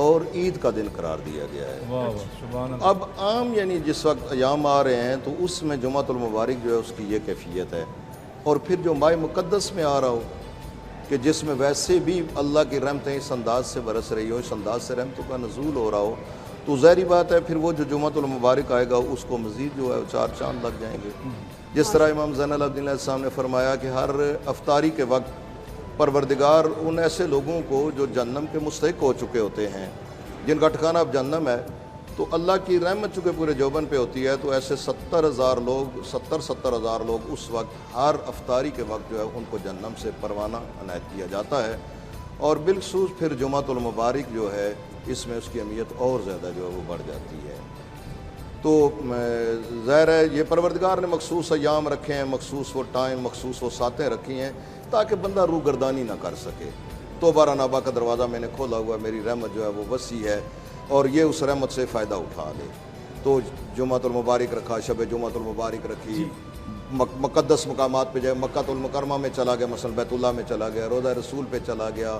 اور عید کا دن قرار دیا گیا ہے. واہ واہ سبحان اللہ. اب عام یعنی جس وقت ایام آ رہے ہیں تو اس میں جمعۃ المبارک جو ہے اس کی یہ کیفیت ہے. اور پھر جو ماہ مقدس میں آ رہا ہو کہ جس میں ویسے بھی اللہ کی رحمتیں اس انداز سے برس رہی ہو, اس انداز سے رحمتوں کا نزول ہو رہا ہو, تو ظاہری بات ہے پھر وہ جو جمعۃ المبارک آئے گا اس کو مزید جو ہے 4 چاند لگ جائیں گے. جس طرح امام زین العابدین علیہ السلام نے فرمایا کہ ہر افطاری کے وقت پروردگار ان ایسے لوگوں کو جو جہنم کے مستحق ہو چکے ہوتے ہیں, جن کا ٹھکانہ اب جہنم ہے, تو اللہ کی رحمت چونکہ پورے جوبن پہ ہوتی ہے, تو ایسے 70,000 لوگ اس وقت ہر افطاری کے وقت جو ہے ان کو جہنم سے پروانہ عنایت کیا جاتا ہے. اور بالخصوص پھر جمعۃ المبارک جو ہے اس میں اس کی اہمیت اور زیادہ جو ہے وہ بڑھ جاتی ہے. تو ظاہر ہے یہ پروردگار نے مخصوص ایام رکھے ہیں, مخصوص وہ ٹائم, مخصوص وہ ساتیں رکھی ہیں تاکہ بندہ روگردانی نہ کر سکے. توبہ رنابہ کا دروازہ میں نے کھولا ہوا, میری رحمت جو ہے وہ وسیع ہے اور یہ اس رحمت سے فائدہ اٹھا لے. تو جمعۃ المبارک رکھا, شب جمعۃ المبارک رکھی, مقدس مقامات پہ جائے, مکہ المکرمہ میں چلا گیا, مثلا بیت اللہ میں چلا گیا, روضہ رسول پہ چلا گیا,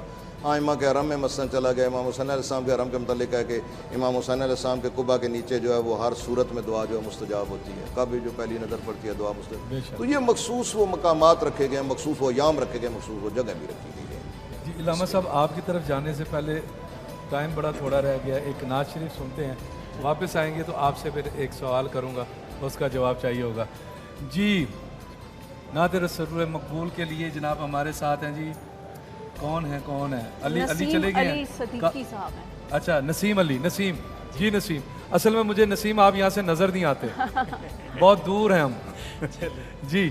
آئمہ کے حرم میں مثلا چلا گیا. امام حسین علیہ السلام کے حرم کے متعلق ہے کہ امام حسین علیہ السلام کے قبا کے نیچے جو ہے وہ ہر صورت میں دعا جو ہے مستجاب ہوتی ہے, کبھی جو پہلی نظر پڑتی ہے دعا مستجاب. تو یہ مخصوص وہ مقامات رکھے گئے, مخصوص وہ ایام رکھے گئے, مخصوص وہ جگہ بھی رکھی گئی ہے. جی علامہ صاحب آپ کی طرف جانے سے پہلے ٹائم بڑا تھوڑا رہ گیا, ایک نعت شریف سنتے ہیں, واپس آئیں گے تو آپ سے پھر ایک سوال کروں گا, اس کا جواب چاہیے ہوگا. جی نعت رسول مقبول کے لیے جناب ہمارے ساتھ ہیں. جی کون ہے علی چلے گئے ہیں. علی صدیقی صاحب ہیں. اچھا نسیم علی, نسیم جی نسیم. اصل میں مجھے نسیم آپ یہاں سے نظر نہیں آتے, بہت دور ہیں ہم. جی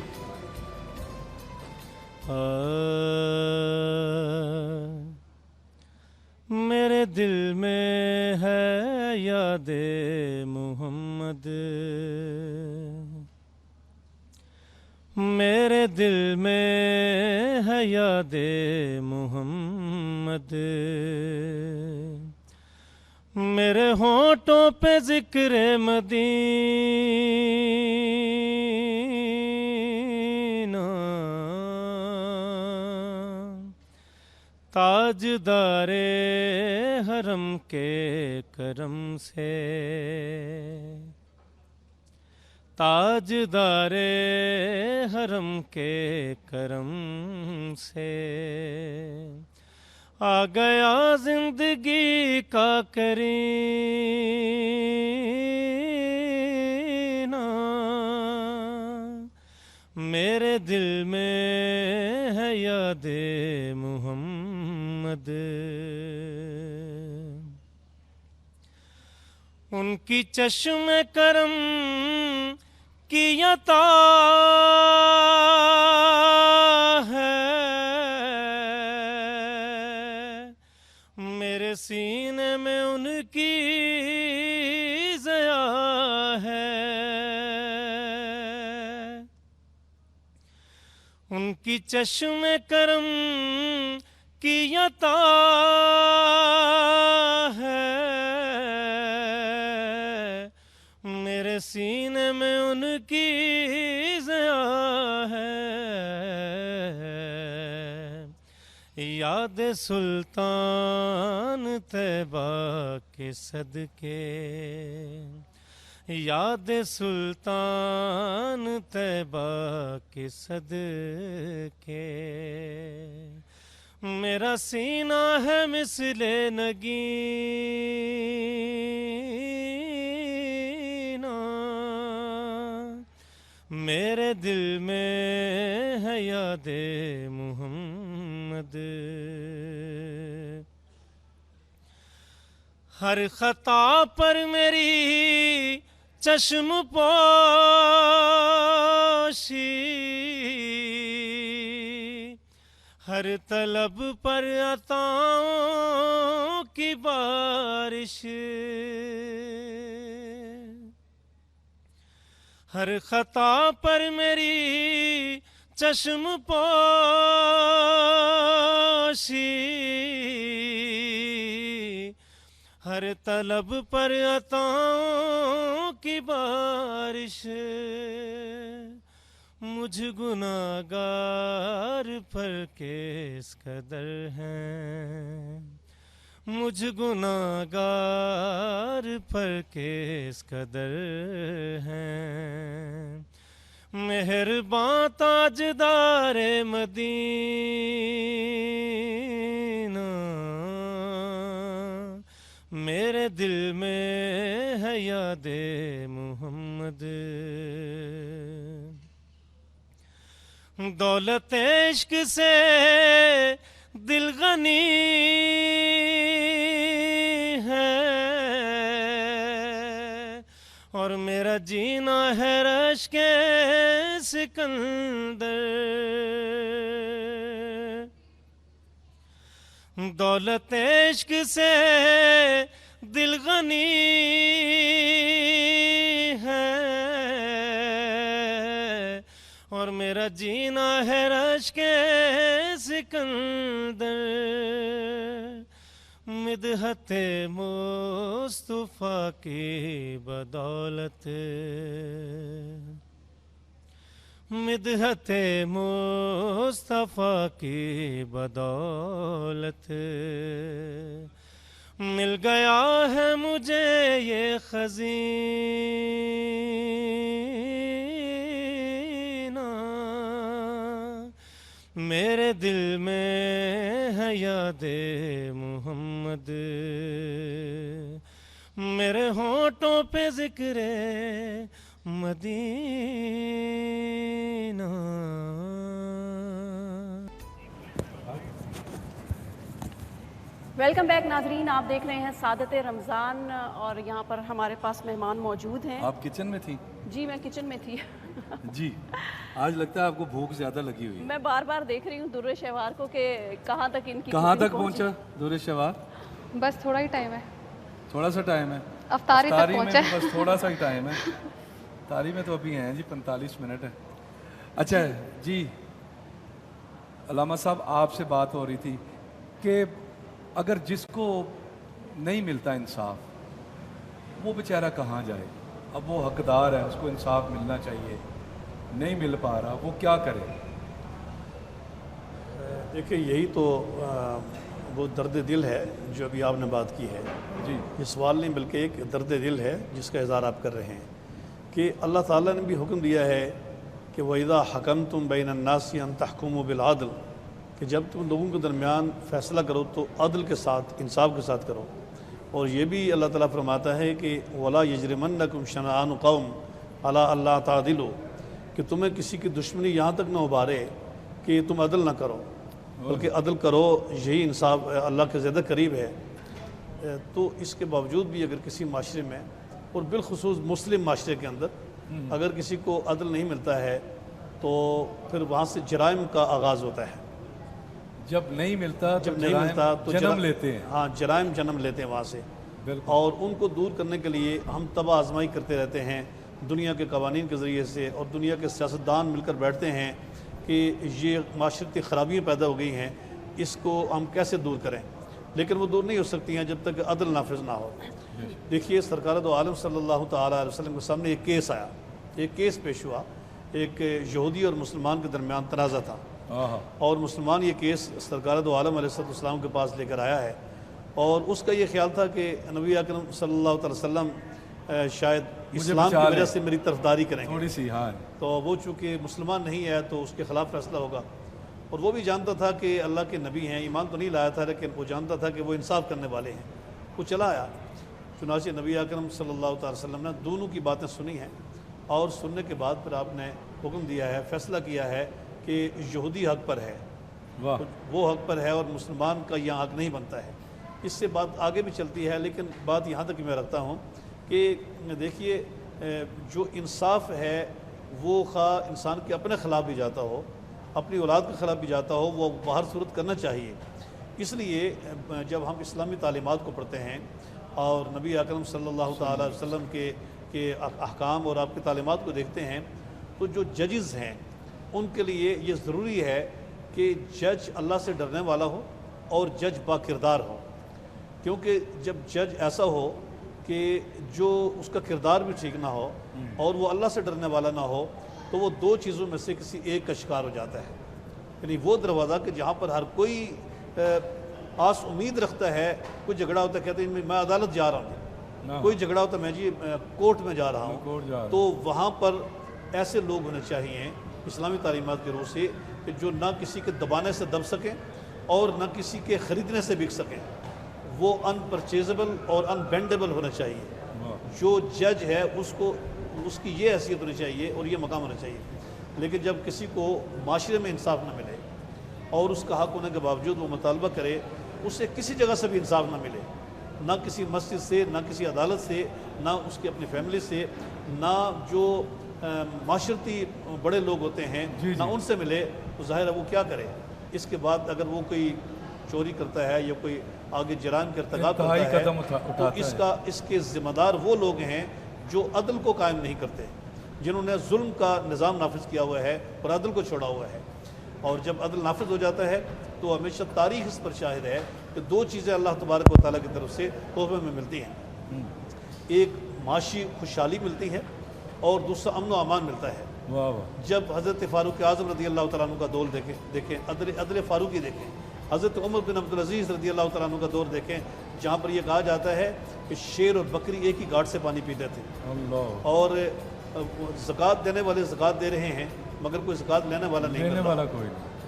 میرے دل میں ہے یاد محمد, میرے دل میں ہے یاد محمد, میرے ہونٹوں پہ ذکر مدینہ, تاجدار حرم کے کرم سے, تاجدار حرم کے کرم سے آ گیا زندگی کا کرینہ, میرے دل میں ہے یاد محمد. ان کی چشم کرم کی عطا ہے, میرے سینے میں ان کی ضیا ہے, ان کی چشم کرم کی عطا ہے, میرے سینے میں ان کی ضیا ہے. یاد سلطان طیبہ کے صدقے, یاد سلطان طیبہ کے صدقے, میرا سینہ ہے مثل نگینہ, میرے دل میں ہے یاد محمد. ہر خطا پر میری چشم پوشی, ہر طلب پر عطاؤں کی بارش, ہر خطا پر میری چشم پوشی, ہر طلب پر عطاؤں کی بارش, مجھ گناہگار پر کس قدر ہیں, مجھ گناہگار پر کس قدر ہیں مہرباں تاجدار مدینہ میرے دل میں ہے یاد محمد دولت عشق سے دل غنی ہے اور میرا جینا ہے رشک سکندر دولت عشق سے دل غنی ہے اور میرا جینا ہے رشک سکندر مدحت مصطفیٰ کی بدولت مدحت مصطفیٰ کی بدولت مل گیا ہے مجھے یہ خزینہ میرے دل میں ہے یاد محمد میرے ہونٹوں پہ ذکر مدینہ ویلکم بیک ناظرین، آپ دیکھ رہے ہیں سعادت رمضان اور یہاں پر ہمارے پاس مہمان موجود ہیں۔ آپ کچن میں تھی؟ جی میں کچن میں تھی۔ جی آج لگتا ہے آپ کو بھوک زیادہ لگی ہوئی ہے۔ میں بار بار دیکھ رہی ہوں درِ شہوار کو کہ کہاں تک ان کی کہاں تک پہنچا درِ شہوار؟ بس تھوڑا ہی ٹائم ہے، تھوڑا سا ٹائم ہے، افطاری تک افطاری میں پہنچا بھی بس تھوڑا سا ہی ٹائم ہے، افطاری میں تو ابھی ہیں جی 45 منٹ ہے۔ اچھا جی علامہ صاحب آپ سے بات ہو رہی تھی کہ اگر جس کو نہیں ملتا انصاف وہ بیچارہ کہاں جائے؟ اب وہ حقدار ہے، اس کو انصاف ملنا چاہیے، نہیں مل پا رہا، وہ کیا کرے؟ دیکھیں یہی تو وہ درد دل ہے جو ابھی آپ نے بات کی ہے۔ جی یہ سوال نہیں بلکہ ایک درد دل ہے جس کا اظہار آپ کر رہے ہیں کہ اللہ تعالیٰ نے بھی حکم دیا ہے کہ وَإِذَا حَكَمْتُمْ بَيْنَ النَّاسِ أَن تَحْكُمُوا بِالْعَدْلِ کہ جب تم لوگوں کے درمیان فیصلہ کرو تو عدل کے ساتھ، انصاف کے ساتھ کرو۔ اور یہ بھی اللہ تعالیٰ فرماتا ہے کہ وَلَا يَجْرِمَنَّكُمْ شَنَآنُ قَوْمٍ عَلَىٰ أَلَّا تَعْدِلُوا کہ تمہیں کسی کی دشمنی یہاں تک نہ ابھارے کہ تم عدل نہ کرو، بلکہ عدل کرو، یہی انصاف اللہ کے زیادہ قریب ہے۔ تو اس کے باوجود بھی اگر کسی معاشرے میں اور بالخصوص مسلم معاشرے کے اندر اگر کسی کو عدل نہیں ملتا ہے تو پھر وہاں سے جرائم کا آغاز ہوتا ہے۔ جب نہیں ملتا جب نہیں ملتا تو جنم لیتے ہیں، ہاں جرائم جنم لیتے ہیں وہاں سے، اور ان کو دور کرنے کے لیے ہم تباہ آزمائی کرتے رہتے ہیں دنیا کے قوانین کے ذریعے سے، اور دنیا کے سیاستدان مل کر بیٹھتے ہیں کہ یہ معاشرتی خرابیاں پیدا ہو گئی ہیں، اس کو ہم کیسے دور کریں، لیکن وہ دور نہیں ہو سکتی ہیں جب تک عدل نافذ نہ ہو۔ دیکھیے سرکار دو عالم صلی اللہ تعالیٰ علیہ وسلم کے سامنے ایک کیس آیا، ایک کیس پیش ہوا، ایک یہودی اور مسلمان کے درمیان تنازع تھا، اور مسلمان یہ کیس سرکار دو عالم علیہ السلام کے پاس لے کر آیا ہے، اور اس کا یہ خیال تھا کہ نبی اکرم صلی اللہ علیہ وسلم شاید اسلام کی وجہ سے میری طرفداری کریں گے تھوڑی سی، ہاں تو وہ چونکہ مسلمان نہیں ہے تو اس کے خلاف فیصلہ ہوگا، اور وہ بھی جانتا تھا کہ اللہ کے نبی ہیں، ایمان تو نہیں لایا تھا لیکن وہ جانتا تھا کہ وہ انصاف کرنے والے ہیں، وہ چلا آیا۔ چنانچہ نبی اکرم صلی اللہ تعالی وسلم نے دونوں کی باتیں سنی ہیں، اور سننے کے بعد پھر آپ نے حکم دیا ہے، فیصلہ کیا ہے کہ یہودی حق پر ہے، وہ حق پر ہے اور مسلمان کا یہاں حق نہیں بنتا ہے۔ اس سے بات آگے بھی چلتی ہے، لیکن بات یہاں تک میں رکھتا ہوں کہ دیکھیے جو انصاف ہے وہ خواہ انسان کے اپنے خلاف بھی جاتا ہو، اپنی اولاد کے خلاف بھی جاتا ہو، وہ باہر صورت کرنا چاہیے۔ اس لیے جب ہم اسلامی تعلیمات کو پڑھتے ہیں اور نبی اکرم صلی اللہ تعالیٰ علیہ وسلم کے احکام اور آپ کی تعلیمات کو دیکھتے ہیں تو جو ججز ہیں ان کے لیے یہ ضروری ہے کہ جج اللہ سے ڈرنے والا ہو اور جج با کردار ہو، کیونکہ جب جج ایسا ہو کہ جو اس کا کردار بھی ٹھیک نہ ہو اور وہ اللہ سے ڈرنے والا نہ ہو تو وہ دو چیزوں میں سے کسی ایک کا شکار ہو جاتا ہے۔ یعنی وہ دروازہ کہ جہاں پر ہر کوئی آس امید رکھتا ہے، کوئی جھگڑا ہوتا ہے کہتے ہیں میں عدالت جا رہا ہوں، کوئی جھگڑا ہوتا ہے میں جی کورٹ میں جا رہا ہوں، تو وہاں پر ایسے لوگ ہونے چاہیے اسلامی تعلیمات کے روح سے کہ جو نہ کسی کے دبانے سے دب سکیں اور نہ کسی کے خریدنے سے بک سکیں، وہ ان پرچیزبل اور ان بینڈیبل ہونا چاہیے. جو جج ہے اس کی یہ حیثیت ہونی چاہیے اور یہ مقام ہونا چاہیے. لیکن جب کسی کو معاشرے میں انصاف نہ ملے اور اس کا حق ہونے کے باوجود وہ مطالبہ کرے، اسے کسی جگہ سے بھی انصاف نہ ملے، نہ کسی مسجد سے، نہ کسی عدالت سے، نہ اس کی اپنی فیملی سے، نہ جو معاشرتی بڑے لوگ ہوتے ہیں نہ ان سے ملے، تو ظاہر ہے وہ کیا کرے. اس کے بعد اگر وہ کوئی چوری کرتا ہے یا کوئی آگے جرائم کا ارتکاب کرتا ہے تو اس کے ذمہ دار وہ لوگ ہیں جو عدل کو قائم نہیں کرتے، جنہوں نے ظلم کا نظام نافذ کیا ہوا ہے اور عدل کو چھوڑا ہوا ہے. اور جب عدل نافذ ہو جاتا ہے تو ہمیشہ تاریخ اس پر شاہد ہے کہ دو چیزیں اللہ تبارک و تعالیٰ کی طرف سے تحفے میں ملتی ہیں. ایک معاشی خوشحالی ملتی ہے اور دوسرا امن و امان ملتا ہے. جب حضرت فاروق اعظم رضی اللہ تعالیٰ عنہ کا دور دیکھیں عدل فاروقی دیکھیں، حضرت عمر بن عبدالعزیز رضی اللہ تعالیٰ عنہ کا دور دیکھیں، جہاں پر یہ کہا جاتا ہے کہ شیر اور بکری ایک ہی گھاٹ سے پانی پیتے تھے، اور زکوٰۃ دینے والے زکوٰۃ دے رہے ہیں مگر کوئی زکوٰۃ لینے والا نہیں کر رہا،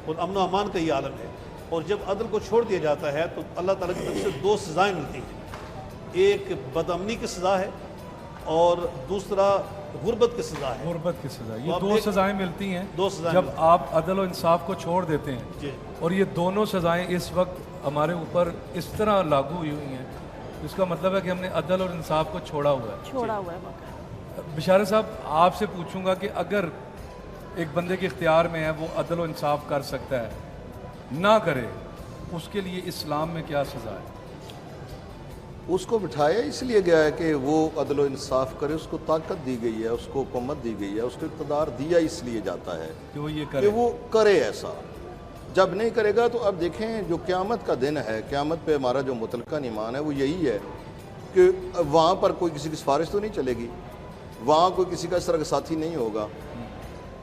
اور امن و امان کا یہ عالم ہے. اور جب عدل کو چھوڑ دیا جاتا ہے تو اللہ تعالیٰ کی طرف سے دو سزائیں ملتی ہیں، ایک بدامنی کی سزا ہے اور دوسرا غربت کی سزا ہے. غربت کی سزا، یہ دو سزائیں ملتی ہیں جب آپ عدل و انصاف کو چھوڑ دیتے ہیں. اور یہ دونوں سزائیں اس وقت ہمارے اوپر اس طرح لاگو ہوئی ہیں، اس کا مطلب ہے کہ ہم نے عدل اور انصاف کو چھوڑا ہوا ہے. بشارت صاحب آپ سے پوچھوں گا کہ اگر ایک بندے کے اختیار میں ہے وہ عدل و انصاف کر سکتا ہے، نہ کرے، اس کے لیے اسلام میں کیا سزا ہے؟ اس کو بٹھایا اس لیے گیا ہے کہ وہ عدل و انصاف کرے، اس کو طاقت دی گئی ہے، اس کو حکومت دی گئی ہے، اس کو اقتدار دیا اس لیے جاتا ہے کہ وہ کرے ایسا. جب نہیں کرے گا تو اب دیکھیں جو قیامت کا دن ہے، قیامت پہ ہمارا جو متلقہ ایمان ہے وہ یہی ہے کہ وہاں پر کوئی کسی کی سفارش تو نہیں چلے گی، وہاں کوئی کسی کا اس طرح کا ساتھی نہیں ہوگا.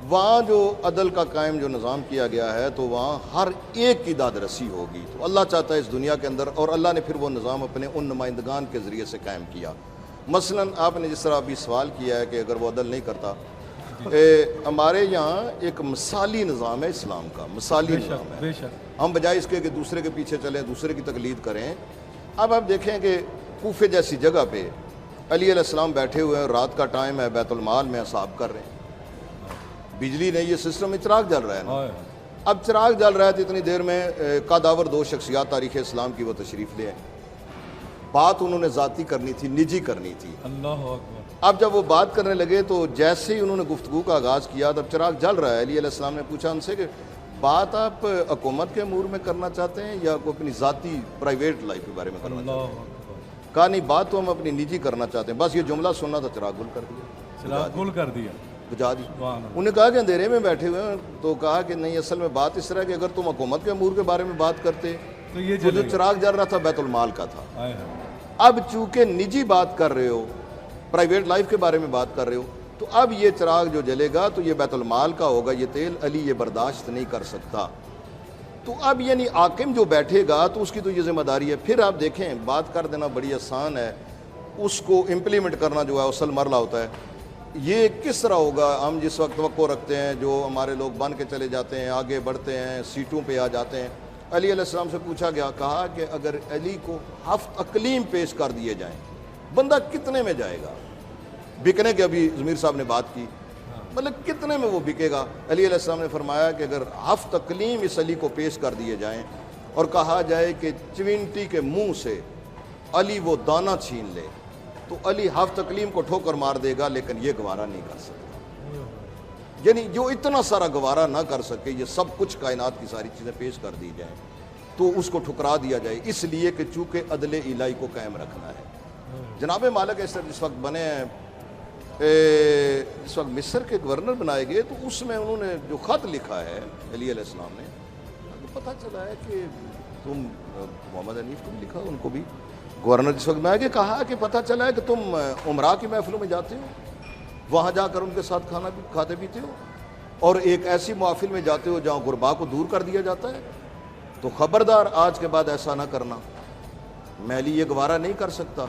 وہاں جو عدل کا قائم جو نظام کیا گیا ہے تو وہاں ہر ایک کی داد رسی ہوگی. تو اللہ چاہتا ہے اس دنیا کے اندر، اور اللہ نے پھر وہ نظام اپنے ان نمائندگان کے ذریعے سے قائم کیا. مثلا آپ نے جس طرح ابھی سوال کیا ہے کہ اگر وہ عدل نہیں کرتا، ہمارے یہاں ایک مثالی نظام ہے اسلام کا، مثالی نظام ہے. ہم بجائے اس کے کہ دوسرے کے پیچھے چلیں، دوسرے کی تقلید کریں. اب آپ دیکھیں کہ کوفے جیسی جگہ پہ علی علیہ السلام بیٹھے ہوئے ہیں، رات کا ٹائم ہے، بیت المال میں حساب کر رہے ہیں، بجلی نہیں، یہ سسٹم چراغ جل رہا ہے نا. اب چراغ جل رہا ہے تو اتنی دیر میں قاداور دو شخصیات تاریخ اسلام کی وہ تشریف لے آئے. بات انہوں نے ذاتی کرنی تھی، نجی کرنی تھی. اللہ اکبر. اب جب وہ بات کرنے لگے تو جیسے ہی انہوں نے گفتگو کا آغاز کیا تب چراغ جل رہا ہے. علی علیہ السلام نے پوچھا ان سے کہ بات آپ حکومت کے امور میں کرنا چاہتے ہیں یا کوئی اپنی ذاتی پرائیویٹ لائف کے بارے میں کرنا چاہتے ہیں؟ کہا نہیں، بات تو ہم اپنی نجی کرنا چاہتے ہیں. بس یہ جملہ سننا تھا، چراغ گل کر دیا، چراغ گل کر دیا، بجا دی. انہوں نے کہا کہ اندھیرے میں بیٹھے ہوئے ہیں، تو کہا کہ نہیں، اصل میں بات اس طرح کہ اگر تم حکومت کے امور کے بارے میں بات کرتے تو جو چراغ جل رہا تھا بیت المال کا تھا. اب چونکہ نجی بات کر رہے ہو، پرائیویٹ لائف کے بارے میں بات کر رہے ہو، تو اب یہ چراغ جو جلے گا تو یہ بیت المال کا ہوگا، یہ تیل علی یہ برداشت نہیں کر سکتا. تو اب یعنی حاکم جو بیٹھے گا تو اس کی تو یہ ذمہ داری ہے. پھر آپ دیکھیں بات کر دینا بڑی آسان ہے، اس کو امپلیمنٹ کرنا جو ہے اصل مرحلہ ہوتا ہے. یہ کس طرح ہوگا؟ ہم جس وقت توقع رکھتے ہیں، جو ہمارے لوگ بن کے چلے جاتے ہیں، آگے بڑھتے ہیں، سیٹوں پہ آ جاتے ہیں. علی علیہ السلام سے پوچھا گیا، کہا کہ اگر علی کو 7 اقلیم پیش کر دیے جائیں، بندہ کتنے میں جائے گا؟ بکنے کے ابھی ضمیر صاحب نے بات کی، مطلب کتنے میں وہ بکے گا؟ علی علیہ السلام نے فرمایا کہ اگر 7 اقلیم اس علی کو پیش کر دیے جائیں اور کہا جائے کہ چونٹی کے منہ سے علی وہ دانہ چھین لے، تو علی 7 اقلیم کو ٹھوکر مار دے گا، لیکن یہ گوارا نہیں کر سکتا. یعنی جو اتنا سارا گوارا نہ کر سکے، یہ سب کچھ کائنات کی ساری چیزیں پیش کر دی جائیں تو اس کو ٹھکرا دیا جائے، اس لیے کہ چونکہ عدل الہی کو قائم رکھنا ہے. جناب مالک ایسر جس وقت بنے ہیں، جس وقت مصر کے گورنر بنائے گئے، تو اس میں انہوں نے جو خط لکھا ہے علی علیہ السلام نے، پتہ چلا ہے کہ تم محمد حنیف کو بھی لکھا، ان کو بھی گورنر جس وقت میں آئے گئے، کہا کہ پتہ چلا ہے کہ تم عمرہ کی محفلوں میں جاتے ہو، وہاں جا کر ان کے ساتھ کھانا بھی کھاتے پیتے ہو، اور ایک ایسی محفل میں جاتے ہو جہاں غربا کو دور کر دیا جاتا ہے. تو خبردار آج کے بعد ایسا نہ کرنا. میں علی یہ گوارا نہیں کر سکتا.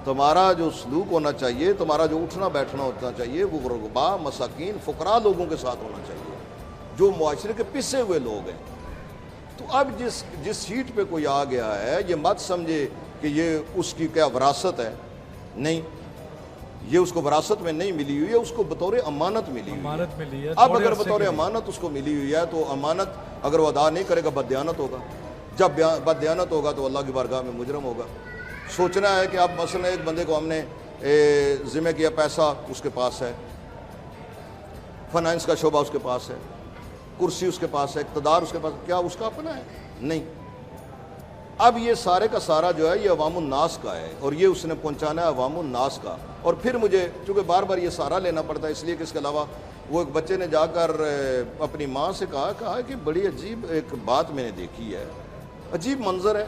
تمہارا جو سلوک ہونا چاہیے, تمہارا جو اٹھنا بیٹھنا ہونا چاہیے, وہ غربا, مساکین, فقراء لوگوں کے ساتھ ہونا چاہیے جو معاشرے کے پسے ہوئے لوگ ہیں. تو اب جس سیٹ پہ کوئی آ گیا ہے, یہ مت سمجھے کہ یہ اس کی کیا وراثت ہے. نہیں, یہ اس کو وراثت میں نہیں ملی ہوئی ہے, اس کو بطور امانت ملی ہوئی ہے. اب اگر بطور امانت اس کو ملی ہوئی ہے تو امانت اگر وہ ادا نہیں کرے گا بددیانت ہوگا. جب بددیانت ہوگا تو اللہ کی بارگاہ میں مجرم ہوگا. سوچنا ہے کہ اب مثلا ایک بندے کو ہم نے ذمہ کیا, پیسہ اس کے پاس ہے, فائنانس کا شعبہ اس کے پاس ہے, کرسی اس کے پاس ہے, اقتدار اس کے پاس, کیا اس کا اپنا ہے؟ نہیں. اب یہ سارے کا سارا جو ہے یہ عوام الناس کا ہے, اور یہ اس نے پہنچانا ہے عوام الناس کا. اور پھر مجھے چونکہ بار بار یہ سارا لینا پڑتا ہے, اس لیے کہ اس کے علاوہ وہ ایک بچے نے جا کر اپنی ماں سے کہا کہ بڑی عجیب ایک بات میں نے دیکھی ہے, عجیب منظر ہے,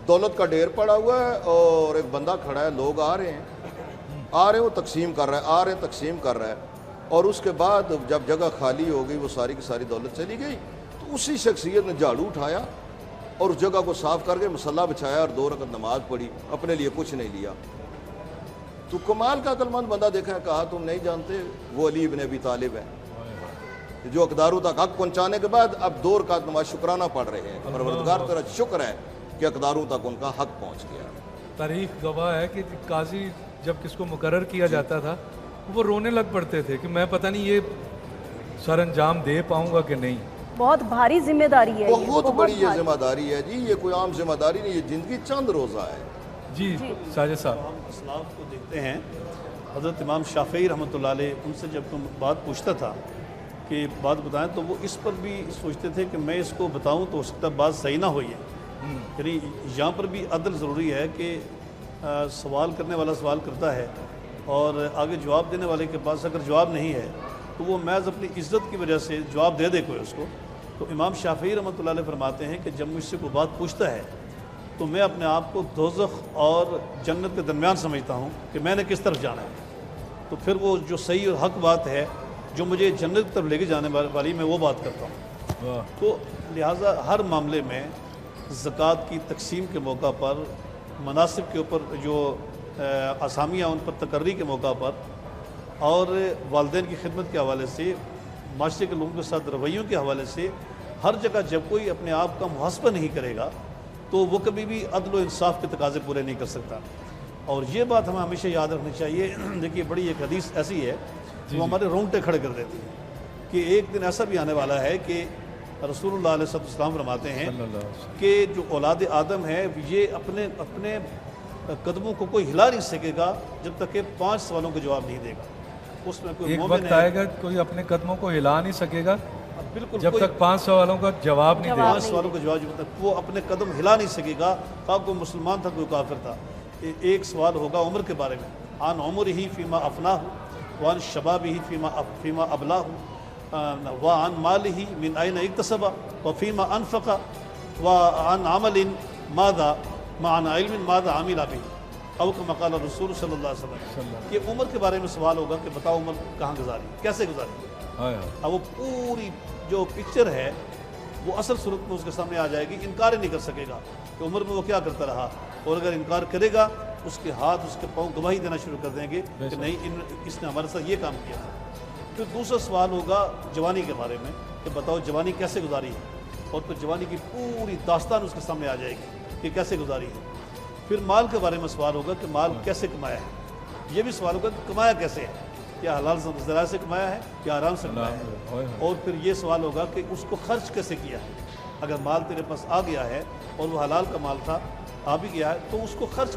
دولت کا ڈھیر پڑا ہوا ہے اور ایک بندہ کھڑا ہے, لوگ آ رہے ہیں وہ تقسیم کر رہا ہے, آ رہے ہیں تقسیم کر رہا ہے, اور اس کے بعد جب جگہ خالی ہو گئی, وہ ساری کی ساری دولت چلی گئی, تو اسی شخصیت نے جھاڑو اٹھایا اور اس جگہ کو صاف کر کے مصلی بچھایا اور 2 رکعت نماز پڑھی, اپنے لیے کچھ نہیں لیا. تو کمال کا عقل مند بندہ دیکھا ہے, کہا تم نہیں جانتے وہ علی ابن ابی طالب ہے جو اقداروں تک حق پہنچانے کے بعد اب 2 رکعت نماز شکرانہ پڑھ رہے ہیں. پروردگار تیرا شکر ہے کہ اقداروں تک ان کا حق پہنچ گیا. تاریخ گواہ ہے کہ قاضی جب کس کو مقرر کیا جاتا تھا وہ رونے لگ پڑتے تھے کہ میں پتہ نہیں یہ سر انجام دے پاؤں گا کہ نہیں. بہت بھاری ذمہ داری ہے, بہت بڑی یہ ذمہ داری ہے جی, یہ کوئی عام ذمہ داری نہیں, یہ زندگی چند روزہ ہے. جی ساجد صاحب, ہم اسلاف کو دیکھتے ہیں, حضرت امام شافعی رحمۃ اللہ علیہ, ان سے جب تم بات پوچھتا تھا کہ بات بتائیں, تو وہ اس پر بھی سوچتے تھے کہ میں اس کو بتاؤں تو ہو سکتا بات صحیح نہ ہوئی ہے. یعنی یہاں پر بھی عدل ضروری ہے کہ سوال کرنے والا سوال کرتا ہے اور آگے جواب دینے والے کے پاس اگر جواب نہیں ہے تو وہ محض اپنی عزت کی وجہ سے جواب دے کوئی اس کو. تو امام شافعی رحمۃ اللہ علیہ فرماتے ہیں کہ جب مجھ سے کوئی بات پوچھتا ہے تو میں اپنے آپ کو دوزخ اور جنت کے درمیان سمجھتا ہوں کہ میں نے کس طرف جانا ہے. تو پھر وہ جو صحیح اور حق بات ہے جو مجھے جنت کی طرف لے کے جانے والی, میں وہ بات کرتا ہوں. تو لہٰذا ہر معاملے میں زکوٰۃ کی تقسیم کے موقع پر, مناسب کے اوپر جو اسامیاں ان پر تقرری کے موقع پر, اور والدین کی خدمت کے حوالے سے, معاشرے کے لوگوں کے ساتھ رویوں کے حوالے سے, ہر جگہ جب کوئی اپنے آپ کا محاسبہ نہیں کرے گا تو وہ کبھی بھی عدل و انصاف کے تقاضے پورے نہیں کر سکتا. اور یہ بات ہمیں ہمیشہ یاد رکھنی چاہیے. دیکھیے بڑی ایک حدیث ایسی ہے جو ہمارے رونگٹے کھڑے کر دیتی ہے کہ ایک دن ایسا بھی آنے والا ہے کہ رسول اللہ علیہ السلام فرماتے ہیں کہ جو اولاد آدم ہے یہ اپنے قدموں کو کوئی ہلا نہیں سکے گا جب تک کہ 5 سوالوں کا جواب نہیں دے گا. اس میں کوئی ایک مومن وقت آئے گا کوئی اپنے قدموں کو ہلا نہیں سکے گا بالکل جب تک 5 سوالوں کا جواب نہیں دے گا. 5 سوالوں کا جواب جب تک وہ اپنے قدم ہلا نہیں سکے گا, خواہ کوئی مسلمان تھا کوئی کافر تھا. ایک سوال ہوگا عمر کے بارے میں, عن عمرہ فیما افناہ, وعن شبابہ فیما ابلاہ, وعن مالہ من این اکتسب, وفیما انفق, وعن عمل ماذا معنی علم ماذا عمل به, او کما قال رسول صلی اللہ علیہ وسلم. یہ عمر کے بارے میں سوال ہوگا کہ بتاؤ عمر کہاں گزاری, کیسے گزاری. اب وہ پوری جو پکچر ہے وہ اصل صورت میں اس کے سامنے آ جائے گی. انکار ہی نہیں کر سکے گا کہ عمر میں وہ کیا کرتا رہا, اور اگر انکار کرے گا اس کے ہاتھ اس کے پاؤں گواہی دینا شروع کر دیں گے کہ نہیں اس نے ہمارے ساتھ یہ کام کیا تھا. پھر دوسرا سوال ہوگا جوانی کے بارے میں کہ بتاؤ جوانی کیسے گزاری ہے, اور پھر جوانی کی پوری داستان اس کے سامنے آ جائے گی کہ کیسے گزاری ہے. پھر مال کے بارے میں سوال ہوگا کہ مال کیسے کمایا ہے. یہ بھی سوال ہوگا کہ کمایا کیسے ہے, کیا حلال ذرائع سے کمایا ہے یا حرام سے کمایا ہے. اور پھر یہ سوال ہوگا کہ اس کو خرچ کیسے کیا ہے. اگر مال تیرے پاس آ گیا ہے اور وہ حلال کا مال تھا, آ بھی گیا ہے, تو اس کو خرچ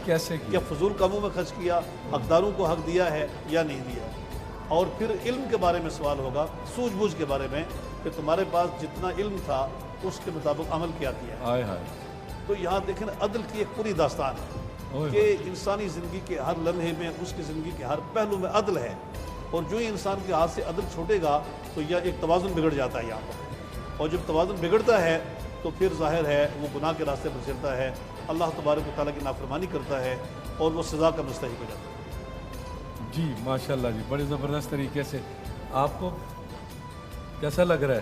کیسے کیا, فضول کاموں میں خرچ کیا, حقداروں کو حق دیا ہے یا نہیں دیا. اور پھر علم کے بارے میں سوال ہوگا, سوجھ بوجھ کے بارے میں کہ تمہارے پاس جتنا علم تھا اس کے مطابق عمل کیا کیا. تو یہاں دیکھیں عدل کی ایک پوری داستان ہے کہ انسانی زندگی کے ہر لمحے میں, اس کی زندگی کے ہر پہلو میں عدل ہے. اور جو ہی انسان کے ہاتھ سے عدل چھوٹے گا تو یہ ایک توازن بگڑ جاتا ہے یہاں پر. اور جب توازن بگڑتا ہے تو پھر ظاہر ہے وہ گناہ کے راستے پر چلتا ہے, اللہ تبارک و تعالیٰ کی نافرمانی کرتا ہے اور وہ سزا کا مستحق ہو جاتا ہے. جی ماشاءاللہ جی, بڑے زبردست طریقے سے. آپ کو کیسا لگ رہا ہے؟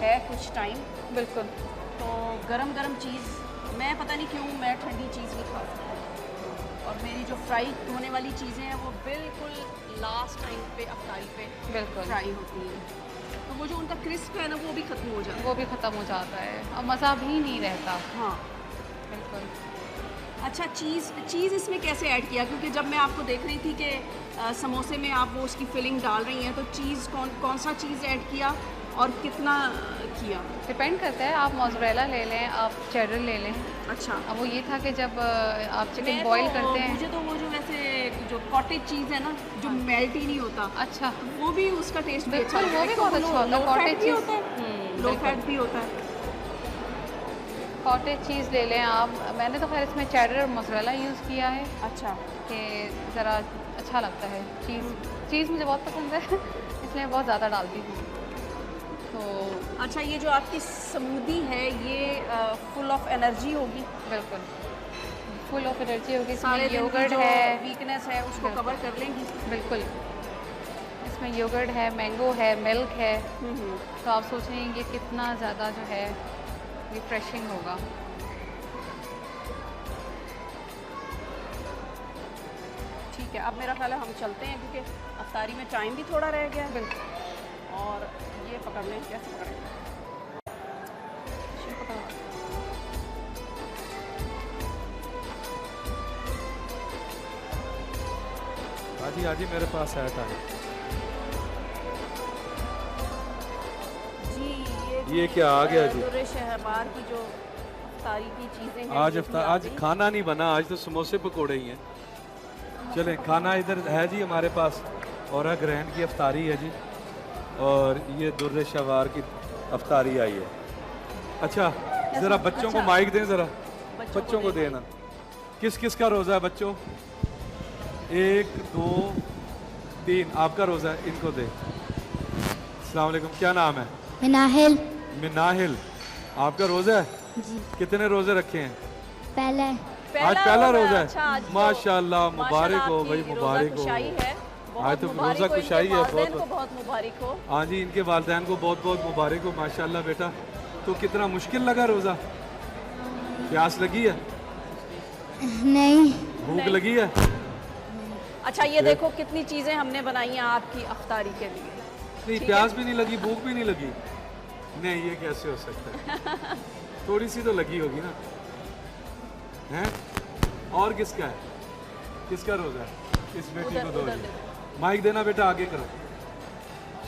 ہے کچھ ٹائم, بالکل. تو گرم گرم چیز, میں پتہ نہیں کیوں میں ٹھنڈی چیز نہیں کھا سکتی, اور میری جو فرائی ہونے والی چیزیں ہیں وہ بالکل لاسٹ ٹائم پہ افطاری پہ بالکل فرائی ہوتی ہیں, تو وہ جو ان کا کرسپ ہے نا وہ بھی ختم ہو جاتا ہے. وہ بھی ختم ہو جاتا ہے اور مزہ بھی نہیں رہتا. ہاں بالکل. اچھا, چیز اس میں کیسے ایڈ کیا, کیونکہ جب میں آپ کو دیکھ رہی تھی کہ سموسے میں آپ وہ اس کی فلنگ ڈال رہی ہیں, تو چیز کون سا چیز ایڈ کیا اور کتنا کیا؟ ڈپینڈ کرتا ہے, آپ موزریلا لے لیں, آپ چیڈر لے لیں. اچھا, اب وہ یہ تھا کہ جب آپ چکن بوائل کرتے ہیں, مجھے تو وہ جو ویسے جو کاٹیج چیز ہے نا جو میلٹ ہی نہیں ہوتا, اچھا وہ بھی اس کا ٹیسٹ بھی اچھا بالکل, وہ بھی بہت اچھا ہوتا ہے. کاٹیج چیز, لو فیٹ بھی ہوتا ہے. کاٹیج چیز لے لیں آپ. میں نے تو خیر اس میں چیڈر اور موزریلا یوز کیا ہے. اچھا, کہ ذرا اچھا لگتا ہے. چیز مجھے بہت پسند ہے, اس لیے بہت زیادہ ڈالتی ہوں. تو اچھا, یہ جو آپ کی سمودی ہے یہ فل آف انرجی ہوگی؟ بالکل فل آف انرجی ہوگی. اس میں سارے یوگرٹ ہے, ویکنیس ہے اس کو کور کر لیں گی. بالکل. اس میں یوگرٹ ہے, مینگو ہے, ملک ہے, تو آپ سوچ رہے ہیں کہ کتنا زیادہ جو ہے ریفریشنگ ہوگا. ٹھیک ہے, اب میرا خیال ہے ہم چلتے ہیں کیونکہ افطاری میں ٹائم بھی تھوڑا رہ گیا ہے. بالکل. اور یہ پکڑ لیں, کیسے پکڑیں؟ ہاں جی میرے پاس ہے ٹائم. جی یہ کیا آ گیا جی؟ در شہبار کی جو افطاری کی چیزیں ہیں, آج کھانا نہیں بنا, آج تو سموسے پکوڑے ہی ہیں. چلیں, کھانا ادھر ہے جی ہمارے پاس, اور گرینڈ کی افطاری ہے جی, اور یہ در شہوار کی افطاری آئی ہے. اچھا, ذرا بچوں کو مائک دیں, ذرا بچوں کو دینا. کس کس کا روزہ ہے بچوں؟ 1 2 3, آپ کا روزہ ہے, ان کو دے. السلام علیکم, کیا نام ہے؟ مناہل. مناہل, آپ کا روزہ ہے؟ جی. کتنے روزے رکھے ہیں؟ پہلے. آج پہلا روزہ ہے, ماشاء اللہ, مبارک ہو بھائی, مبارک ہو. آج تو روزہ کشائی ہے, بہت مبارک ہو. ہاں جی, ان کے والدین کو بہت بہت مبارک ہو. ماشاء اللہ بیٹا, تو کتنا مشکل لگا روزہ؟ پیاس لگی ہے؟ نہیں. بھوک لگی ہے؟ اچھا, یہ دیکھو کتنی چیزیں ہم نے بنائی ہیں آپ کی افطاری کے لیے. نہیں, پیاس بھی نہیں لگی, بھوک بھی نہیں لگی. نہیں, یہ کیسے ہو سکتا ہے؟ تھوڑی سی تو لگی ہوگی نا. اور کس کا ہے, کس کا روزہ ہے؟ اس بیٹی کو دو. مائک دینا بیٹا, آگے کرو.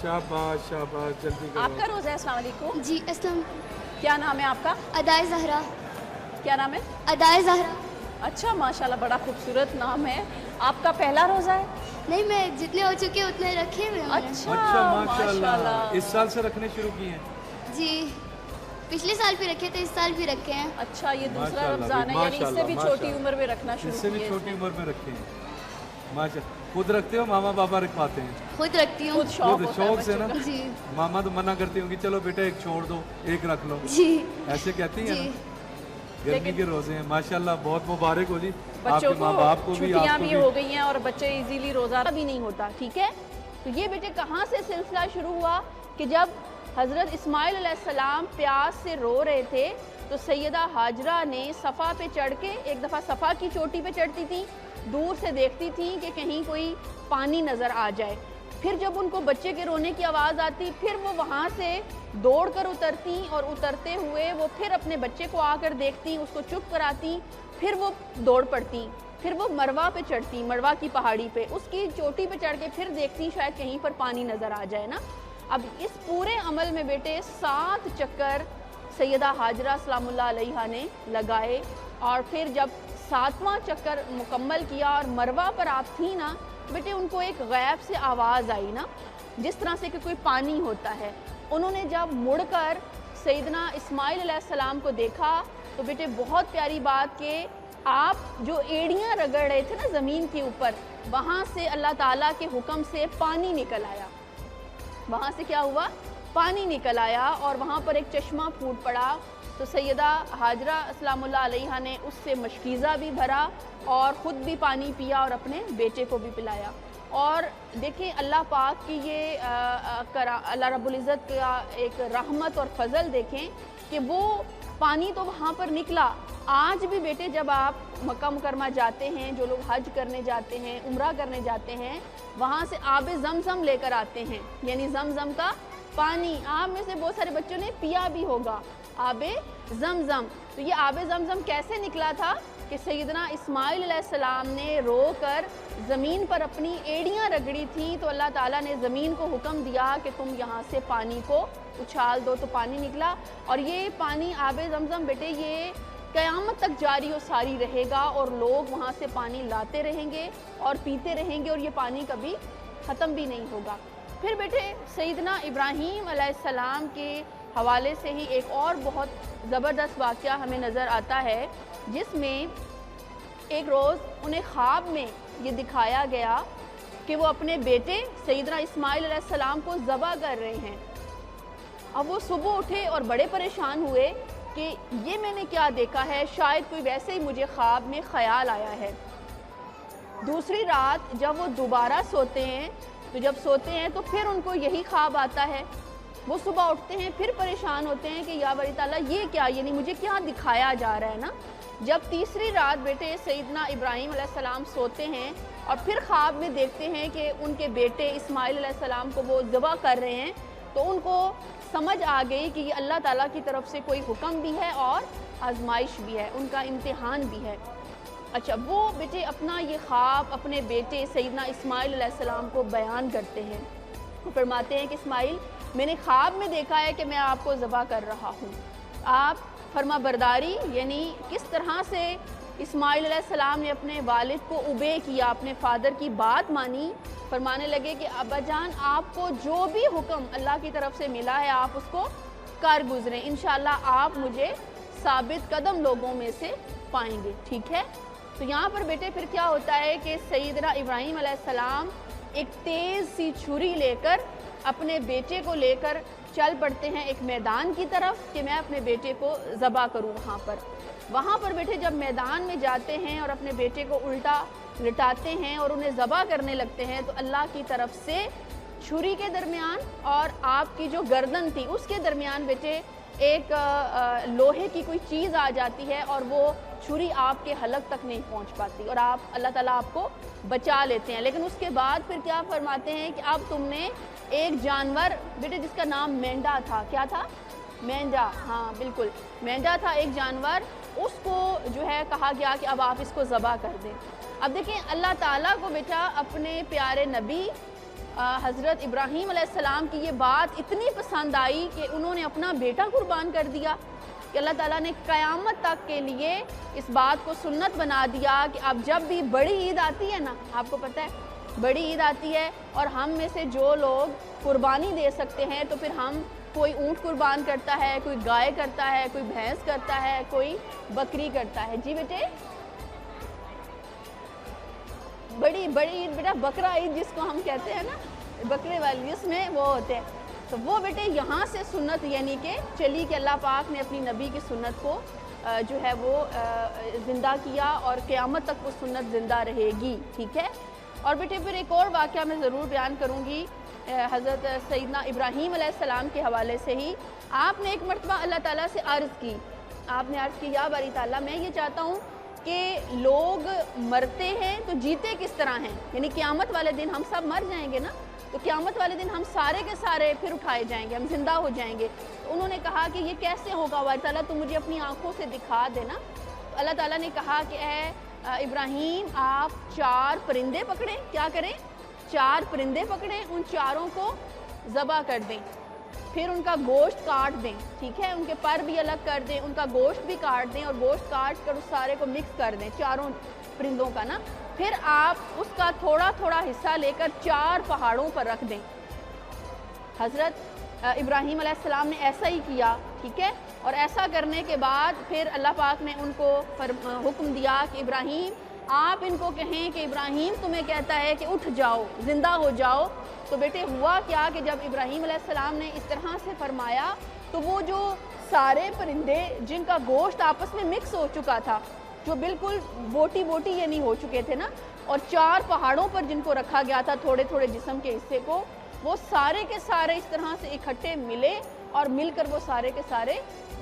شاباش شاباش, جلدی کرو. آپ کا روزہ ہے؟ السلام علیکم. جی اسلام. کیا نام ہے آپ کا؟ ادائے زہرا. کیا نام ہے؟ ادائے زہرا. اچھا, ماشاءاللہ, بڑا خوبصورت نام ہے. آپ کا پہلا روزہ ہے؟ نہیں, میں جتنے ہو چکے اتنے رکھے ہوئے ہیں. اچھا, ماشاءاللہ, اس سال سے رکھنے شروع کیے ہیں؟ جی, پچھلے سال بھی رکھے تھے, اس سال بھی رکھے ہیں. اچھا, یہ دوسرا رمضان ہے, یعنی اس سے بھی چھوٹی عمر میں رکھنا شروع کیا. اس سے بھی چھوٹی عمر میں رکھے ہیں. ماشاء, خود رکھتے ہو, ماما پاپا رکھواتے ہیں؟ خود رکھتی ہوں. خود شوق سے نا. جی. ماما تو منع کرتی ہوں کہ چلو بیٹا ایک چھوڑ دو, ایک رکھ لو. جی. ایسے کہتی ہیں جی. گرمی کے روزے ہیں. ماشاءاللہ, بہت مبارک ہو جی. بچوں کو چھٹیاں بھی ہو گئی ہیں اور بچے ایزیلی روزہ بھی نہیں ہوتا. ٹھیک ہے, تو یہ بیٹے کہاں سے سلسلہ شروع ہوا کہ جب حضرت اسماعیل علیہ السلام پیاس سے رو رہے تھے تو سیدہ ہاجرہ نے صفا پہ چڑھ کے, ایک دفعہ صفا کی چوٹی پہ چڑھتی تھی, دور سے دیکھتی تھی کہ کہیں کوئی پانی نظر آ جائے. پھر جب ان کو بچے کے رونے کی آواز آتی, پھر وہ وہاں سے دوڑ کر اترتی, اور اترتے ہوئے وہ پھر اپنے بچے کو آ کر دیکھتی, اس کو چپ کراتی, پھر وہ دوڑ پڑتی, پھر وہ مروا پہ چڑھتی, مروا کی پہاڑی پہ, اس کی چوٹی پہ چڑھ کے پھر دیکھتی شاید کہیں پر پانی نظر آ جائے نا. اب اس پورے عمل میں بیٹے 7 چکر سیدہ ہاجرہ سلام اللہ علیہا نے لگائے, اور پھر جب 7واں چکر مکمل کیا اور مروا پر آپ تھیں نا بیٹے, ان کو ایک غیب سے آواز آئی نا, جس طرح سے کہ کوئی پانی ہوتا ہے. انہوں نے جب مڑ کر سیدنا اسماعیل علیہ السلام کو دیکھا تو بیٹے بہت پیاری بات کہ آپ جو ایڑیاں رگڑ رہے تھے نا زمین کے اوپر, وہاں سے اللہ تعالیٰ کے حکم سے پانی نکل آیا. وہاں سے کیا ہوا؟ پانی نکل آیا, اور وہاں پر ایک چشمہ پھوٹ پڑا. تو سیدہ ہاجرہ سلام اللہ علیہا نے اس سے مشکیزہ بھی بھرا اور خود بھی پانی پیا اور اپنے بیٹے کو بھی پلایا. اور دیکھیں اللہ پاک کی یہ اللہ رب العزت کا ایک رحمت اور فضل دیکھیں کہ وہ پانی تو وہاں پر نکلا. آج بھی بیٹے جب آپ مکہ مکرمہ جاتے ہیں, جو لوگ حج کرنے جاتے ہیں, عمرہ کرنے جاتے ہیں, وہاں سے آب زمزم لے کر آتے ہیں, یعنی زمزم کا پانی. آپ میں سے بہت سارے بچوں نے پیا بھی ہوگا آب زمزم. تو یہ آب زمزم کیسے نکلا تھا کہ سیدنا اسماعیل علیہ السلام نے رو کر زمین پر اپنی ایڑیاں رگڑی تھیں, تو اللہ تعالیٰ نے زمین کو حکم دیا کہ تم یہاں سے پانی کو اچھال دو, تو پانی نکلا. اور یہ پانی آب زمزم بیٹے یہ قیامت تک جاری و ساری رہے گا, اور لوگ وہاں سے پانی لاتے رہیں گے اور پیتے رہیں گے, اور یہ پانی کبھی ختم بھی نہیں ہوگا. پھر بیٹے سیدنا ابراہیم علیہ السلام کے حوالے سے ہی ایک اور بہت زبردست واقعہ ہمیں نظر آتا ہے, جس میں ایک روز انہیں خواب میں یہ دکھایا گیا کہ وہ اپنے بیٹے سیدنا اسماعیل علیہ السلام کو ذبح کر رہے ہیں. اب وہ صبح اٹھے اور بڑے پریشان ہوئے کہ یہ میں نے کیا دیکھا ہے, شاید کوئی ویسے ہی مجھے خواب میں خیال آیا ہے. دوسری رات جب وہ دوبارہ سوتے ہیں, تو جب سوتے ہیں تو پھر ان کو یہی خواب آتا ہے. وہ صبح اٹھتے ہیں, پھر پریشان ہوتے ہیں کہ یا باری تعالیٰ یہ کیا, یعنی مجھے کیا دکھایا جا رہا ہے نا. جب تیسری رات بیٹے سیدنا ابراہیم علیہ السلام سوتے ہیں اور پھر خواب میں دیکھتے ہیں کہ ان کے بیٹے اسماعیل علیہ السلام کو وہ ذبح کر رہے ہیں, تو ان کو سمجھ آ گئی کہ یہ اللہ تعالیٰ کی طرف سے کوئی حکم بھی ہے اور آزمائش بھی ہے, ان کا امتحان بھی ہے. اچھا, وہ بیٹے اپنا یہ خواب اپنے بیٹے سیدنا اسماعیل علیہ السلام کو بیان کرتے ہیں. وہ فرماتے ہیں کہ اسماعیل, میں نے خواب میں دیکھا ہے کہ میں آپ کو ذبح کر رہا ہوں. آپ فرما برداری, یعنی کس طرح سے اسماعیل علیہ السلام نے اپنے والد کو اوبے کیا, اپنے فادر کی بات مانی. فرمانے لگے کہ ابا جان, آپ کو جو بھی حکم اللہ کی طرف سے ملا ہے آپ اس کو کر گزریں, انشاءاللہ آپ مجھے ثابت قدم لوگوں میں سے پائیں گے. ٹھیک ہے. تو یہاں پر بیٹے پھر کیا ہوتا ہے کہ سیدنا ابراہیم علیہ السلام ایک تیز سی چھری لے کر اپنے بیٹے کو لے کر چل پڑتے ہیں ایک میدان کی طرف کہ میں اپنے بیٹے کو ذبح کروں. وہاں پر بیٹے جب میدان میں جاتے ہیں اور اپنے بیٹے کو الٹا لٹاتے ہیں اور انہیں ذبح کرنے لگتے ہیں, تو اللہ کی طرف سے چھری کے درمیان اور آپ کی جو گردن تھی اس کے درمیان بیٹے ایک لوہے کی کوئی چیز آ جاتی ہے, اور وہ چھری آپ کے حلق تک نہیں پہنچ پاتی, اور اللہ تعالیٰ آپ کو بچا لیتے ہیں. لیکن اس کے بعد پھر کیا فرماتے ہیں کہ اب تم نے ایک جانور بیٹے جس کا نام مینڈا تھا, کیا تھا, مینڈا, ہاں بالکل مینڈا تھا ایک جانور, اس کو جو ہے کہا گیا کہ اب آپ اس کو ذبح کر دیں. اب دیکھیں اللہ تعالیٰ کو بیٹا اپنے پیارے نبی حضرت ابراہیم علیہ السلام کی یہ بات اتنی پسند آئی کہ انہوں نے اپنا بیٹا قربان کر دیا, کہ اللہ تعالیٰ نے قیامت تک کے لیے اس بات کو سنت بنا دیا کہ اب جب بھی بڑی عید آتی ہے نا, آپ کو پتہ ہے بڑی عید آتی ہے اور ہم میں سے جو لوگ قربانی دے سکتے ہیں, تو پھر ہم کوئی اونٹ قربان کرتا ہے, کوئی گائے کرتا ہے, کوئی بھینس کرتا ہے, کوئی بکری کرتا ہے. جی بیٹے, بڑی عید بیٹا بکرا عید جس کو ہم کہتے ہیں نا, بکرے والی, جس میں وہ ہوتے ہیں. تو وہ بیٹے یہاں سے سنت یعنی کہ چلی کہ اللہ پاک نے اپنی نبی کی سنت کو جو ہے وہ زندہ کیا, اور قیامت تک وہ سنت زندہ رہے گی. ٹھیک ہے. اور بیٹے پھر ایک اور واقعہ میں ضرور بیان کروں گی حضرت سیدنا ابراہیم علیہ السلام کے حوالے سے ہی. آپ نے ایک مرتبہ اللہ تعالیٰ سے عرض کی, آپ نے عرض کی یا باری تعالیٰ میں یہ چاہتا ہوں کہ لوگ مرتے ہیں تو جیتے کس طرح ہیں, یعنی قیامت والے دن ہم سب مر جائیں گے نا, تو قیامت والے دن ہم سارے کے سارے پھر اٹھائے جائیں گے, ہم زندہ ہو جائیں گے. تو انہوں نے کہا کہ یہ کیسے ہوگا باری تعالیٰ, تو مجھے اپنی آنکھوں سے دکھا دینا. تو اللہ تعالیٰ نے کہا کہ اے ابراہیم, آپ 4 پرندے پکڑیں. کیا کریں, 4 پرندے پکڑیں, ان چاروں کو ذبح کر دیں, پھر ان کا گوشت کاٹ دیں. ٹھیک ہے, ان کے پر بھی الگ کر دیں, ان کا گوشت بھی کاٹ دیں, اور گوشت کاٹ کر اس سارے کو مکس کر دیں, چاروں پرندوں کا نا. پھر آپ اس کا تھوڑا تھوڑا حصہ لے کر 4 پہاڑوں پر رکھ دیں. حضرت ابراہیم علیہ السلام نے ایسا ہی کیا. ٹھیک ہے. اور ایسا کرنے کے بعد پھر اللہ پاک نے ان کو حکم دیا کہ ابراہیم, آپ ان کو کہیں کہ ابراہیم تمہیں کہتا ہے کہ اٹھ جاؤ, زندہ ہو جاؤ. تو بیٹے ہوا کیا کہ جب ابراہیم علیہ السلام نے اس طرح سے فرمایا, تو وہ جو سارے پرندے جن کا گوشت آپس میں مکس ہو چکا تھا, جو بالکل بوٹی بوٹی یعنی ہو چکے تھے نا, اور 4 پہاڑوں پر جن کو رکھا گیا تھا تھوڑے تھوڑے جسم کے حصے کو، وہ سارے کے سارے اس طرح سے اکٹھے ملے اور مل کر وہ سارے کے سارے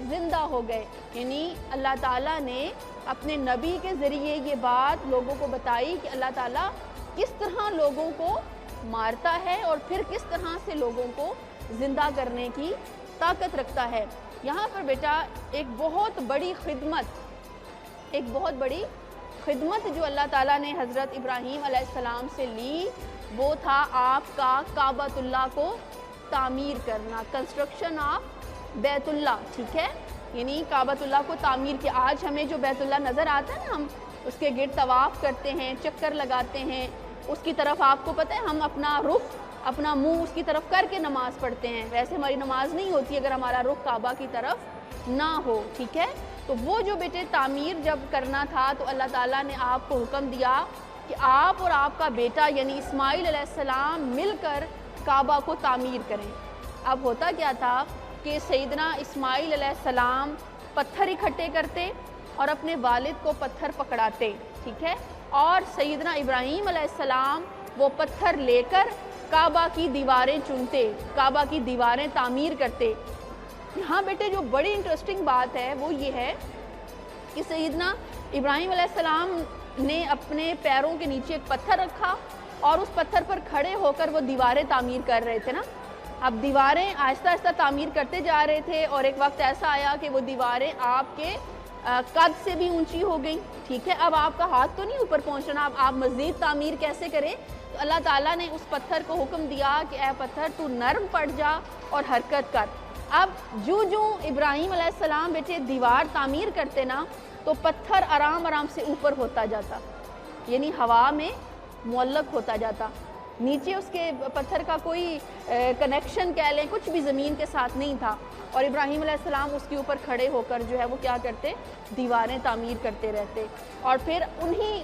زندہ ہو گئے. یعنی اللہ تعالیٰ نے اپنے نبی کے ذریعے یہ بات لوگوں کو بتائی کہ اللہ تعالیٰ کس طرح لوگوں کو مارتا ہے اور پھر کس طرح سے لوگوں کو زندہ کرنے کی طاقت رکھتا ہے. یہاں پر بیٹا ایک بہت بڑی خدمت جو اللہ تعالیٰ نے حضرت ابراہیم علیہ السلام سے لی، وہ تھا آپ کا کعبۃ اللہ کو تعمیر کرنا، کنسٹرکشن آف بیت اللہ. ٹھیک ہے، یعنی کعبۃ اللہ کو تعمیر کیا. آج ہمیں جو بیت اللہ نظر آتا ہے نا، ہم اس کے گرد طواف کرتے ہیں، چکر لگاتے ہیں، اس کی طرف آپ کو پتہ ہے ہم اپنا رخ اپنا منہ اس کی طرف کر کے نماز پڑھتے ہیں. ویسے ہماری نماز نہیں ہوتی اگر ہمارا رخ کعبہ کی طرف نہ ہو. ٹھیک ہے، تو وہ جو بیٹے تعمیر جب کرنا تھا تو اللہ تعالیٰ نے آپ کو حکم دیا کہ آپ اور آپ کا بیٹا یعنی اسماعیل علیہ السلام مل کر کعبہ کو تعمیر کریں. اب ہوتا کیا تھا کہ سیدنا اسماعیل علیہ السلام پتھر اکٹھے کرتے اور اپنے والد کو پتھر پکڑاتے. ٹھیک ہے، اور سیدنا ابراہیم علیہ السلام وہ پتھر لے کر کعبہ کی دیواریں چنتے، کعبہ کی دیواریں تعمیر کرتے. یہاں بیٹے جو بڑی انٹرسٹنگ بات ہے وہ یہ ہے کہ سیدنا ابراہیم علیہ السلام نے اپنے پیروں کے نیچے ایک پتھر رکھا اور اس پتھر پر کھڑے ہو کر وہ دیواریں تعمیر کر رہے تھے نا. اب دیواریں آہستہ آہستہ تعمیر کرتے جا رہے تھے اور ایک وقت ایسا آیا کہ وہ دیواریں آپ کے قد سے بھی اونچی ہو گئیں. ٹھیک ہے، اب آپ کا ہاتھ تو نہیں اوپر پہنچنا، اب آپ مزید تعمیر کیسے کریں؟ تو اللہ تعالیٰ نے اس پتھر کو حکم دیا کہ اے پتھر تو نرم پڑ جا اور حرکت کر. اب جو ابراہیم علیہ السلام بیٹے دیوار تعمیر کرتے نا تو پتھر آرام آرام سے اوپر ہوتا جاتا، یعنی ہوا میں معلق ہوتا جاتا. نیچے اس کے پتھر کا کوئی کنیکشن کہہ لیں، کچھ بھی زمین کے ساتھ نہیں تھا. اور ابراہیم علیہ السلام اس کے اوپر کھڑے ہو کر جو ہے وہ کیا کرتے، دیواریں تعمیر کرتے رہتے. اور پھر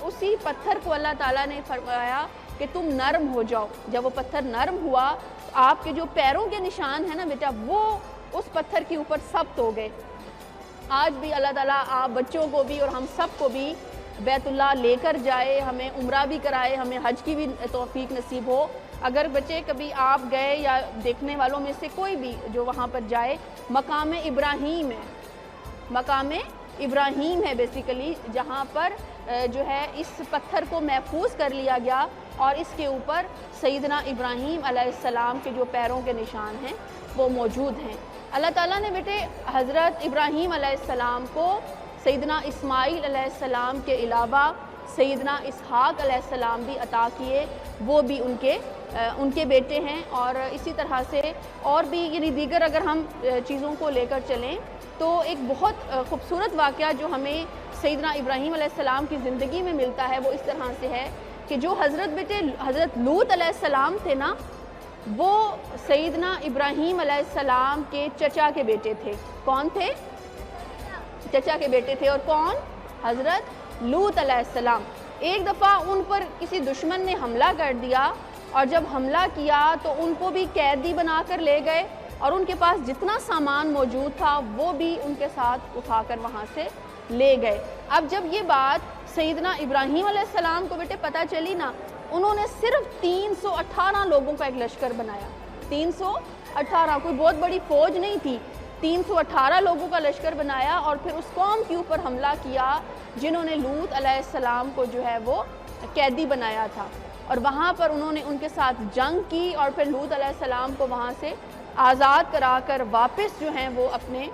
اسی پتھر کو اللہ تعالیٰ نے فرمایا کہ تم نرم ہو جاؤ. جب وہ پتھر نرم ہوا تو آپ کے جو پیروں کے نشان ہیں نا بیٹا، وہ اس پتھر کے اوپر ثبت ہو گئے. آج بھی اللہ تعالیٰ آپ بچوں کو بھی اور ہم سب کو بھی بیت اللہ لے کر جائے، ہمیں عمرہ بھی کرائے، ہمیں حج کی بھی توفیق نصیب ہو. اگر بچے کبھی آپ گئے یا دیکھنے والوں میں سے کوئی بھی جو وہاں پر جائے، مقام ابراہیم ہے بیسیکلی، جہاں پر جو ہے اس پتھر کو محفوظ کر لیا گیا اور اس کے اوپر سیدنا ابراہیم علیہ السلام کے جو پیروں کے نشان ہیں وہ موجود ہیں. اللہ تعالیٰ نے بیٹے حضرت ابراہیم علیہ السلام کو سیدنا اسماعیل علیہ السلام کے علاوہ سیدنا اسحاق علیہ السلام بھی عطا کیے، وہ بھی ان کے بیٹے ہیں. اور اسی طرح سے اور بھی یعنی دیگر اگر ہم چیزوں کو لے کر چلیں تو ایک بہت خوبصورت واقعہ جو ہمیں سیدنا ابراہیم علیہ السلام کی زندگی میں ملتا ہے وہ اس طرح سے ہے کہ جو حضرت لوط علیہ السلام تھے نا، وہ سیدنا ابراہیم علیہ السلام کے چچا کے بیٹے تھے. کون تھے؟ چچا کے بیٹے تھے. اور کون؟ حضرت لوط علیہ السلام. ایک دفعہ ان پر کسی دشمن نے حملہ کر دیا اور جب حملہ کیا تو ان کو بھی قیدی بنا کر لے گئے اور ان کے پاس جتنا سامان موجود تھا وہ بھی ان کے ساتھ اٹھا کر وہاں سے لے گئے. اب جب یہ بات سیدنا ابراہیم علیہ السلام کو بیٹے پتہ چلی نا، انہوں نے صرف 318 لوگوں کا ایک لشکر بنایا. 318، کوئی بہت بڑی فوج نہیں تھی. 318 لوگوں کا لشکر بنایا اور پھر اس قوم کے اوپر حملہ کیا جنہوں نے لوط علیہ السلام کو جو ہے وہ قیدی بنایا تھا. اور وہاں پر انہوں نے ان کے ساتھ جنگ کی اور پھر لوط علیہ السلام کو وہاں سے آزاد کرا کر واپس جو ہیں وہ اپنے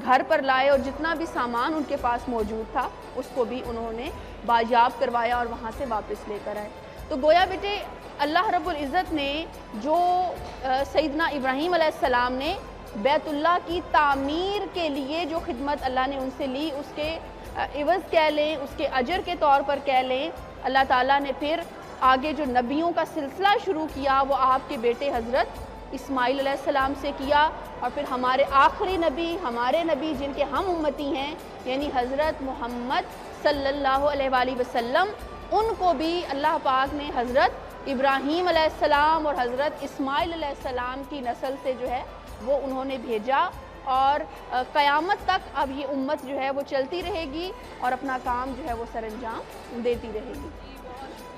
گھر پر لائے اور جتنا بھی سامان ان کے پاس موجود تھا اس کو بھی انہوں نے بازیاب کروایا اور وہاں سے واپس لے کر آئے. تو گویا بیٹے اللہ رب العزت نے جو سیدنا ابراہیم علیہ السلام نے بیت اللہ کی تعمیر کے لیے جو خدمت اللہ نے ان سے لی، اس کے عوض کہہ لیں، اس کے اجر کے طور پر کہہ لیں، اللہ تعالیٰ نے پھر آگے جو نبیوں کا سلسلہ شروع کیا وہ آپ کے بیٹے حضرت اسماعیل علیہ السلام سے کیا. اور پھر ہمارے آخری نبی، ہمارے نبی جن کے ہم امتی ہیں یعنی حضرت محمد صلی اللہ علیہ وآلہ وسلم، ان کو بھی اللہ پاک نے حضرت ابراہیم علیہ السلام اور حضرت اسماعیل علیہ السلام کی نسل سے جو ہے وہ انہوں نے بھیجا. اور قیامت تک اب یہ امت جو ہے وہ چلتی رہے گی اور اپنا کام جو ہے وہ سر انجام دیتی رہے گی.